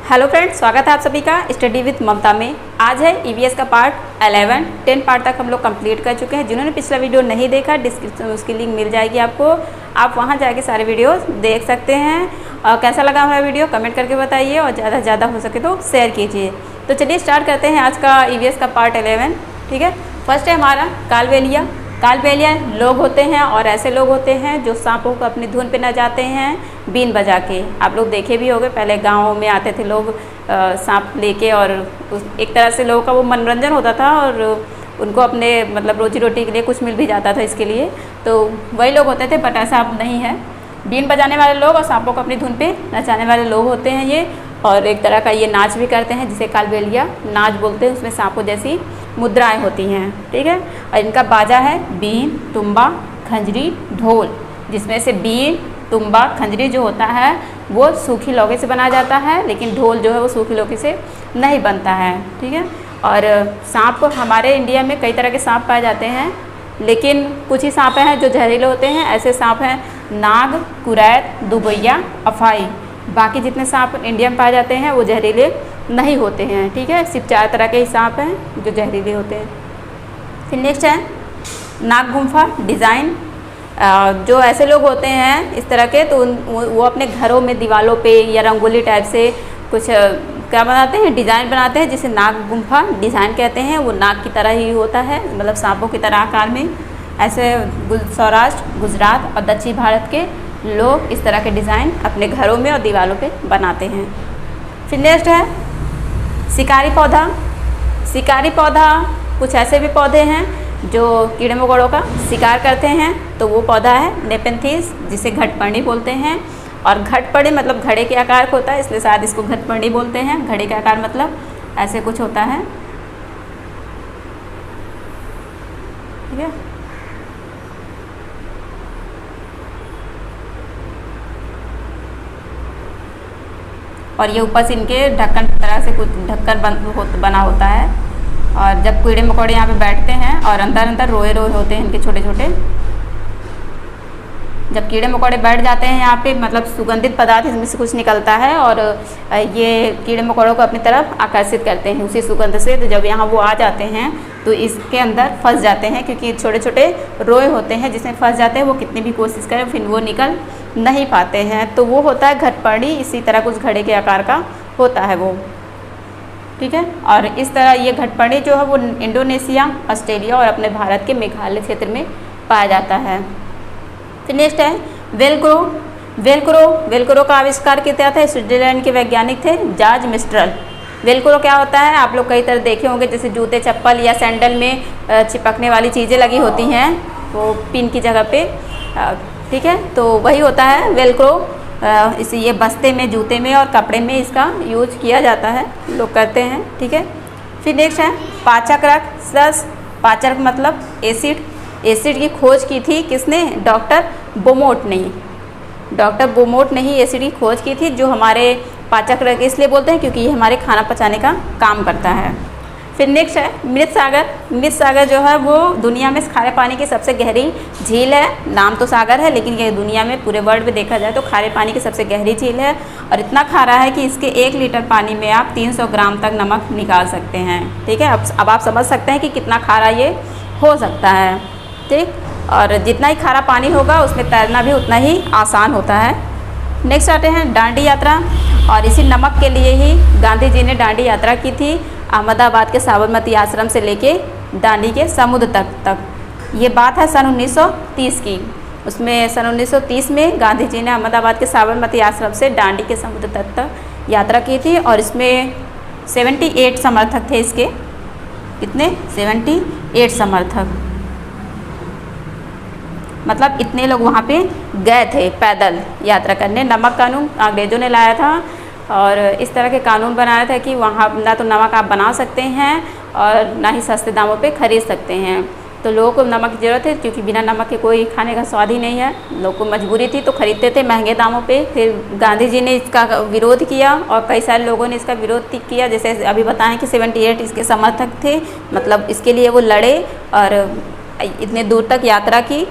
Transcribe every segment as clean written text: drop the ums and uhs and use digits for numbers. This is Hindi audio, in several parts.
हेलो फ्रेंड्स, स्वागत है आप सभी का स्टडी विद ममता में। आज है ईवीएस का पार्ट 11, 10 पार्ट तक हम लोग कंप्लीट कर चुके हैं। जिन्होंने पिछला वीडियो नहीं देखा, डिस्क्रिप्शन में उसकी लिंक मिल जाएगी आपको, आप वहां जाके सारे वीडियोस देख सकते हैं। और कैसा लगा हमारा वीडियो कमेंट करके बताइए और ज़्यादा से ज़्यादा हो सके तो शेयर कीजिए। तो चलिए स्टार्ट करते हैं आज का ईवीएस का पार्ट 11। ठीक है, फर्स्ट है हमारा कालबेलिया। कालबेलिया लोग होते हैं और ऐसे लोग होते हैं जो सांपों को अपनी धुन पे न जाते हैं बीन बजा के। आप लोग देखे भी होंगे, पहले गाँव में आते थे लोग सांप लेके, और एक तरह से लोगों का वो मनोरंजन होता था और उनको अपने मतलब रोजी रोटी के लिए कुछ मिल भी जाता था इसके लिए। तो वही लोग होते थे, बट ऐसा अब नहीं है। बीन बजाने वाले लोग और सांपों को अपनी धुन पे नचाने वाले लोग होते हैं ये, और एक तरह का ये नाच भी करते हैं जिसे कालबेलिया नाच बोलते हैं। उसमें सांपों जैसी मुद्राएं होती हैं। ठीक है, और इनका बाजा है बीन, तुंबा, खंजरी, ढोल, जिसमें से बीन, तुंबा, खंजरी जो होता है वो सूखी लौकी से बनाया जाता है, लेकिन ढोल जो है वो सूखी लौकी से नहीं बनता है। ठीक है, और सांप हमारे इंडिया में कई तरह के सांप पाए जाते हैं, लेकिन कुछ ही सांप हैं जो जहरीले होते हैं। ऐसे सांप हैं नाग, कुरैत, दुबैया, अफाई। बाकी जितने सांप इंडिया में पाए जाते हैं वो जहरीले नहीं होते हैं। ठीक है, सिर्फ 4 तरह के ही सांप हैं जो जहरीले होते हैं। फिर नेक्स्ट है नाग गुम्फा डिज़ाइन। जो ऐसे लोग होते हैं इस तरह के, तो वो अपने घरों में दीवारों पे या रंगोली टाइप से कुछ क्या बनाते हैं, डिज़ाइन बनाते हैं, जिसे नाग गुम्फा डिज़ाइन कहते हैं। वो नाग की तरह ही होता है, मतलब सांपों की तरह आकार में। ऐसे सौराष्ट्र, गुजरात और दक्षिण भारत के लोग इस तरह के डिज़ाइन अपने घरों में और दीवारों पे बनाते हैं। फिर नेक्स्ट है शिकारी पौधा। शिकारी पौधा कुछ ऐसे भी पौधे हैं जो कीड़े मकोड़ों का शिकार करते हैं। तो वो पौधा है नेपेंथिस, जिसे घटपर्णी बोलते हैं। और घटपर्णी मतलब घड़े के आकार का होता है, इसलिए शायद इसको घटपर्णी बोलते हैं। घड़े का आकार मतलब ऐसे कुछ होता है। ठीक है, और ये ऊपर से इनके ढक्कन की तरह से कुछ ढक्कन बना होता है। और जब कीड़े मकोड़े यहाँ पे बैठते हैं और अंदर अंदर रोए होते हैं इनके छोटे छोटे, जब कीड़े मकोड़े बैठ जाते हैं यहाँ पे, मतलब सुगंधित पदार्थ इसमें से कुछ निकलता है और ये कीड़े मकोड़ों को अपनी तरफ आकर्षित करते हैं उसी सुगंध से। तो जब यहाँ वो आ जाते हैं तो इसके अंदर फंस जाते हैं, क्योंकि छोटे छोटे रोए होते हैं जिसमें फंस जाते हैं। वो कितनी भी कोशिश करें फिर वो निकल नहीं पाते हैं। तो वो होता है घटपर्णी, इसी तरह कुछ घड़े के आकार का होता है वो। ठीक है, और इस तरह ये घटपर्णी जो है वो इंडोनेशिया, ऑस्ट्रेलिया और अपने भारत के मेघालय क्षेत्र में पाया जाता है। फिर नेक्स्ट है वेलक्रो। वेलक्रो का आविष्कार किया था, स्विट्जरलैंड के वैज्ञानिक थे जॉर्ज मिस्ट्रल। वेलक्रो क्या होता है, आप लोग कई तरह देखे होंगे, जैसे जूते, चप्पल या सैंडल में चिपकने वाली चीज़ें लगी होती हैं वो पिन की जगह पे। ठीक है, तो वही होता है वेलक्रो। इसे ये बस्ते में, जूते में और कपड़े में इसका यूज किया जाता है, लोग करते हैं। ठीक है, फिर नेक्स्ट है पाचक रस। पाचक मतलब एसिड। एसिड की खोज की थी किसने? डॉक्टर बोमोट ने। डॉक्टर बोमोट ने ही एसिड की खोज की थी, जो हमारे पाचक रस इसलिए बोलते हैं क्योंकि ये हमारे खाना पचाने का काम करता है। फिर नेक्स्ट है मृत सागर। मृत सागर जो है वो दुनिया में खारे पानी की सबसे गहरी झील है। नाम तो सागर है, लेकिन ये दुनिया में पूरे वर्ल्ड में देखा जाए तो खारे पानी की सबसे गहरी झील है। और इतना खारा है कि इसके 1 लीटर पानी में आप 300 ग्राम तक नमक निकाल सकते हैं। ठीक है, अब आप समझ सकते हैं कि कितना खारा ये हो सकता है। ठीक, और जितना ही खारा पानी होगा उसमें तैरना भी उतना ही आसान होता है। नेक्स्ट आते हैं डांडी यात्रा। और इसी नमक के लिए ही गांधी जी ने डांडी यात्रा की थी, अहमदाबाद के साबरमती आश्रम से लेके दांडी के समुद्र तक। ये बात है सन 1930 की। उसमें सन 1930 में गांधी जी ने अहमदाबाद के साबरमती आश्रम से दांडी के समुद्र तक यात्रा की थी। और इसमें 78 समर्थक थे इसके। कितने? 78 समर्थक, मतलब इतने लोग वहाँ पे गए थे पैदल यात्रा करने। नमक कानून अंग्रेज़ों ने लाया था और इस तरह के कानून बनाया था कि वहाँ ना तो नमक आप बना सकते हैं और ना ही सस्ते दामों पे खरीद सकते हैं। तो लोगों को नमक की ज़रूरत है, क्योंकि बिना नमक के कोई खाने का स्वाद ही नहीं है। लोगों को मजबूरी थी तो ख़रीदते थे महंगे दामों पे। फिर गांधी जी ने इसका विरोध किया और कई सारे लोगों ने इसका विरोध किया। जैसे अभी बताएं कि 78 इसके समर्थक थे, मतलब इसके लिए वो लड़े और इतने दूर तक यात्रा की,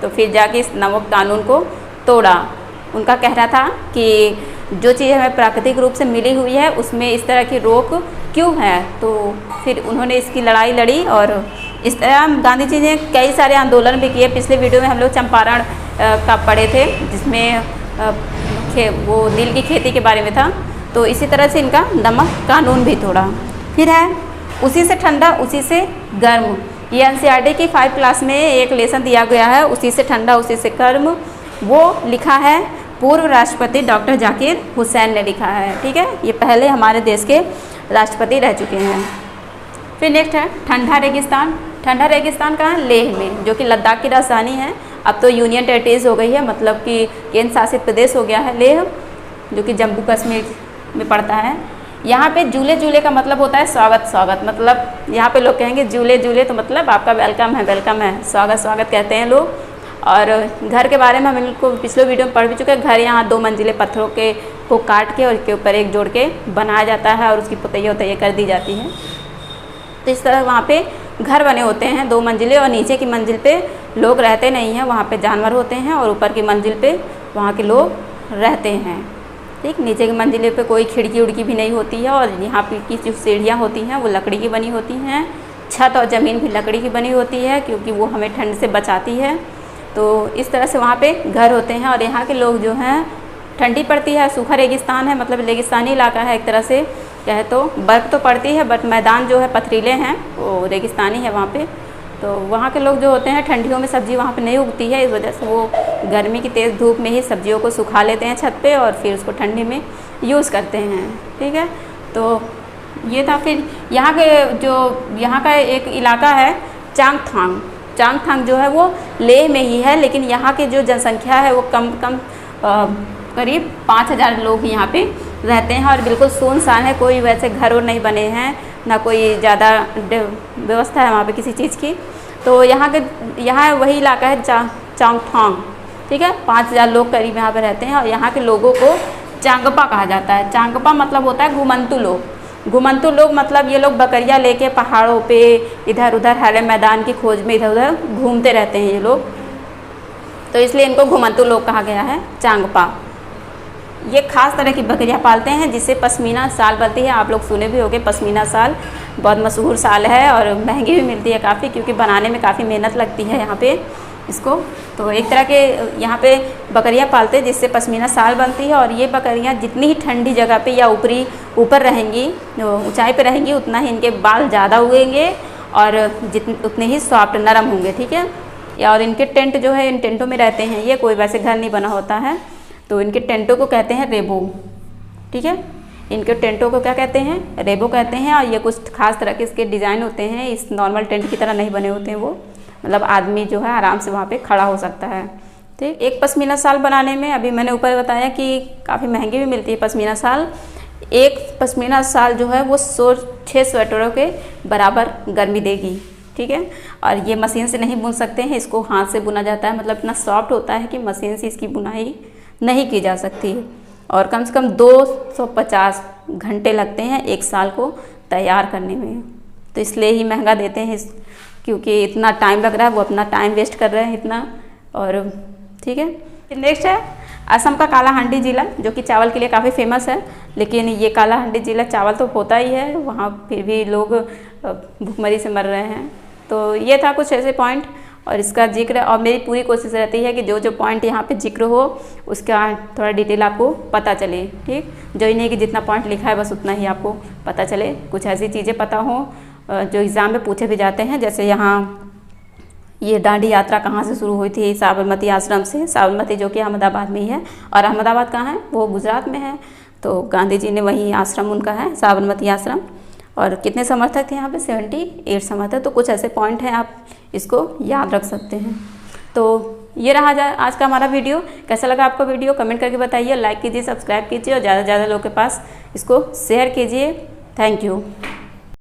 तो फिर जाके इस नमक कानून को तोड़ा। उनका कहना था कि जो चीज़ हमें प्राकृतिक रूप से मिली हुई है उसमें इस तरह की रोक क्यों है। तो फिर उन्होंने इसकी लड़ाई लड़ी और इस तरह गांधी जी ने कई सारे आंदोलन भी किए। पिछले वीडियो में हम लोग चंपारण का पढ़े थे, जिसमें वो नील की खेती के बारे में था। तो इसी तरह से इनका नमक कानून भी तोड़ा। फिर है उसी से ठंडा उसी से गर्म, ये एनसीईआरटी की 5 क्लास में एक लेसन दिया गया है, उसी से ठंडा उसी से गर्म। वो लिखा है पूर्व राष्ट्रपति डॉक्टर जाकिर हुसैन ने लिखा है, ठीक है। ये पहले हमारे देश के राष्ट्रपति रह चुके हैं। फिर नेक्स्ट है ठंडा रेगिस्तान। ठंडा रेगिस्तान कहाँ है? लेह में, जो कि लद्दाख की राजधानी है। अब तो यूनियन टेरिटरीज हो गई है, मतलब कि केंद्र शासित प्रदेश हो गया है लेह, जो कि जम्मू कश्मीर में पड़ता है। यहाँ पे जूले जूले का मतलब होता है स्वागत। स्वागत मतलब यहाँ पे लोग कहेंगे जूले जूले, तो मतलब आपका वेलकम है, स्वागत स्वागत कहते हैं लोग। और घर के बारे में हम इनको पिछले वीडियो में पढ़ भी चुके हैं। घर यहाँ 2 मंजिले पत्थरों के को काट के और इसके ऊपर एक जोड़ के बनाया जाता है और उसकी पुतैया उतैया कर दी जाती है। तो इस तरह वहाँ पे घर बने होते हैं 2 मंजिले, और नीचे की मंजिल पे लोग रहते नहीं हैं, वहाँ पे जानवर होते हैं, और ऊपर की मंजिल पे वहाँ के लोग रहते हैं, ठीक। नीचे की मंजिले पे कोई खिड़की उड़की भी नहीं होती है, और यहाँ पे की जो सीढ़ियाँ होती हैं वो लकड़ी की बनी होती हैं। छत और ज़मीन भी लकड़ी की बनी होती है, क्योंकि वो हमें ठंड से बचाती है। तो इस तरह से वहाँ पे घर होते हैं। और यहाँ के लोग जो हैं, ठंडी पड़ती है, सूखा रेगिस्तान है, मतलब रेगिस्तानी इलाका है एक तरह से कहे तो। बर्फ़ तो पड़ती है बट मैदान जो है पथरीले हैं, वो रेगिस्तानी है वहाँ पे। तो वहाँ के लोग जो होते हैं, ठंडियों में सब्ज़ी वहाँ पे नहीं उगती है, इस वजह से वो गर्मी की तेज़ धूप में ही सब्जियों को सुखा लेते हैं छत पे, और फिर उसको ठंडी में यूज़ करते हैं, ठीक है। तो ये था। फिर यहाँ का एक इलाका है चांगथांग। चांगथांग जो है वो लेह में ही है, लेकिन यहाँ की जो जनसंख्या है वो करीब 5000 लोग यहाँ पे रहते हैं, और बिल्कुल सुनसान है। कोई वैसे घर नहीं बने हैं, ना कोई ज़्यादा व्यवस्था है वहाँ पे किसी चीज़ की। तो यहाँ वही इलाका है चांगथांग, ठीक है। 5000 लोग करीब यहाँ पे रहते हैं, और यहाँ के लोगों को चांगपा कहा जाता है। चांगपा मतलब होता है घुमंतु लोग। घुमंतु लोग मतलब ये लोग बकरियाँ लेके पहाड़ों पे इधर उधर हरे मैदान की खोज में इधर उधर घूमते रहते हैं ये लोग, तो इसलिए इनको घुमंतु लोग कहा गया है, चांगपा। ये खास तरह की बकरियां पालते हैं जिससे पश्मीना शाल बनती है। आप लोग सुने भी होंगे, पश्मीना शाल बहुत मशहूर शाल है और महंगी भी मिलती है काफ़ी, क्योंकि बनाने में काफ़ी मेहनत लगती है यहाँ पे इसको। तो एक तरह के यहाँ पे बकरियां पालते हैं जिससे पश्मीना शाल बनती है। और ये बकरियां जितनी ही ठंडी जगह पे या ऊपर रहेंगी, ऊंचाई पे रहेंगी, उतना ही इनके बाल ज़्यादा उगेंगे और उतने ही सॉफ्ट नरम होंगे, ठीक है। और इनके टेंट जो है, इन टेंटों में रहते हैं ये, कोई वैसे घर नहीं बना होता है। तो इनके टेंटों को कहते हैं रेबो, ठीक है। इनके टेंटों को क्या कहते हैं? रेबो कहते हैं। और ये कुछ खास तरह के इसके डिज़ाइन होते हैं, इस नॉर्मल टेंट की तरह नहीं बने होते हैं वो, मतलब आदमी जो है आराम से वहाँ पे खड़ा हो सकता है, ठीक। एक पश्मीना शाल बनाने में, अभी मैंने ऊपर बताया कि काफ़ी महंगी भी मिलती है पश्मीना शाल। एक पश्मीना शाल जो है वो 6 स्वेटरों के बराबर गर्मी देगी, ठीक है। और ये मशीन से नहीं बुन सकते हैं, इसको हाथ से बुना जाता है। मतलब इतना सॉफ्ट होता है कि मशीन से इसकी बुनाई नहीं की जा सकती। और कम से कम 250 घंटे लगते हैं एक साल को तैयार करने में। तो इसलिए ही महंगा देते हैं क्योंकि इतना टाइम लग रहा है, वो अपना टाइम वेस्ट कर रहे हैं इतना। और ठीक है, नेक्स्ट है असम का काला हांडी जिला, जो कि चावल के लिए काफ़ी फेमस है। लेकिन ये काला हांडी जिला चावल तो होता ही है, वहाँ फिर भी लोग भूखमरी से मर रहे हैं। तो ये था कुछ ऐसे पॉइंट और इसका जिक्र। और मेरी पूरी कोशिश रहती है कि जो जो पॉइंट यहाँ पे जिक्र हो उसका थोड़ा डिटेल आपको पता चले, ठीक। जो ही नहीं कि जितना पॉइंट लिखा है बस उतना ही आपको पता चले। कुछ ऐसी चीज़ें पता हो जो एग्ज़ाम में पूछे भी जाते हैं। जैसे यहाँ ये दांडी यात्रा कहाँ से शुरू हुई थी? साबरमती आश्रम से। साबरमती जो कि अहमदाबाद में ही है, और अहमदाबाद कहाँ है? वो गुजरात में है। तो गांधी जी ने वहीं आश्रम उनका है, साबरमती आश्रम। और कितने समर्थक थे यहाँ पे? 78 समर्थक। तो कुछ ऐसे पॉइंट हैं, आप इसको याद रख सकते हैं। तो ये रहा आज का हमारा वीडियो। कैसा लगा आपको वीडियो? कमेंट करके बताइए, लाइक कीजिए, सब्सक्राइब कीजिए और ज़्यादा से ज़्यादा लोगों के पास इसको शेयर कीजिए। Thank you.